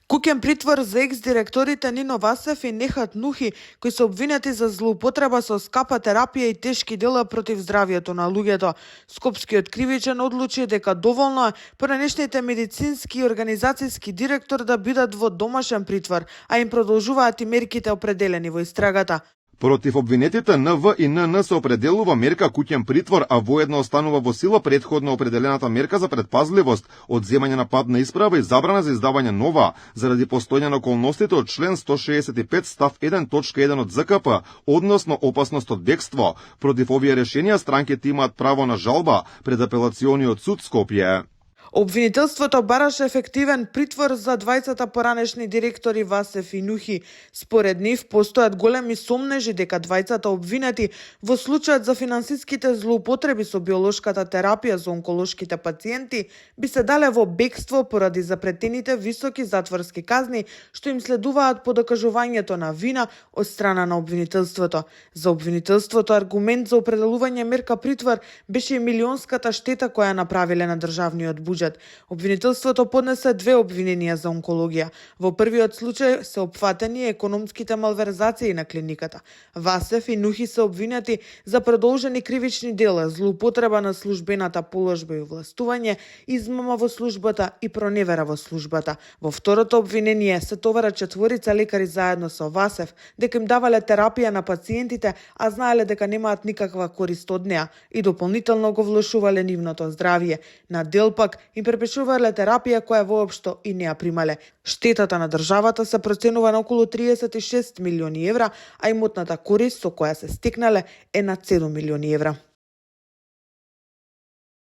Куќен притвор за екс-директорите Нино Васев и Нехат Нухи, кои се обвинети за злоупотреба со скапа терапија и тешки дела против здравието на луѓето. Скопскиот кривичен одлучи дека доволно е поранешните медицински и организацијски директор да бидат во домашен притвор, а им продолжуваат и мерките определени во истрагата. Против обвинетите НВ и НН се определува мерка куќен притвор, а воедно останува во сила претходно определената мерка за предпазливост, одземање на патна исправа и забрана за издавање нова, заради постојање на околностите од член 165 став 1 точка 1 од ЗКП, односно опасност од бегство. Против овие решенија странките имаат право на жалба пред апелациониот суд Скопје. Обвинителството бараше ефективен притвор за двајцата поранешни директори Васев и Нухи. Според нив постојат големи сомнежи дека двајцата обвинети во случајот за финансиските злоупотреби со биолошката терапија за онколошките пациенти би се дале во бегство поради запретените високи затворски казни што им следуваат по докажувањето на вина од страна на обвинителството. За обвинителството аргумент за определување мерка притвор беше и милионската штета која направиле на државниот буџет. Обвинителството поднесе две обвиненија за онкологија. Во првиот случај се опфатени економските малверзации на клиниката. Васев и Нухи се обвинети за продолжени кривични дела, злоупотреба на службената положба и овластување, измама во службата и проневера во службата. Во второто обвинение се товара 4 лекари заедно со Васев дека им давале терапија на пациентите, а знаеле дека немаат никаква корист од неа и дополнително го влошувале нивното здравје. На дел пак им препишувале терапија која воопшто и не ја примале. Штетата на државата се проценува на околу 36 милиони евра, а имотната корист со која се стекнале е на 7 милиони евра.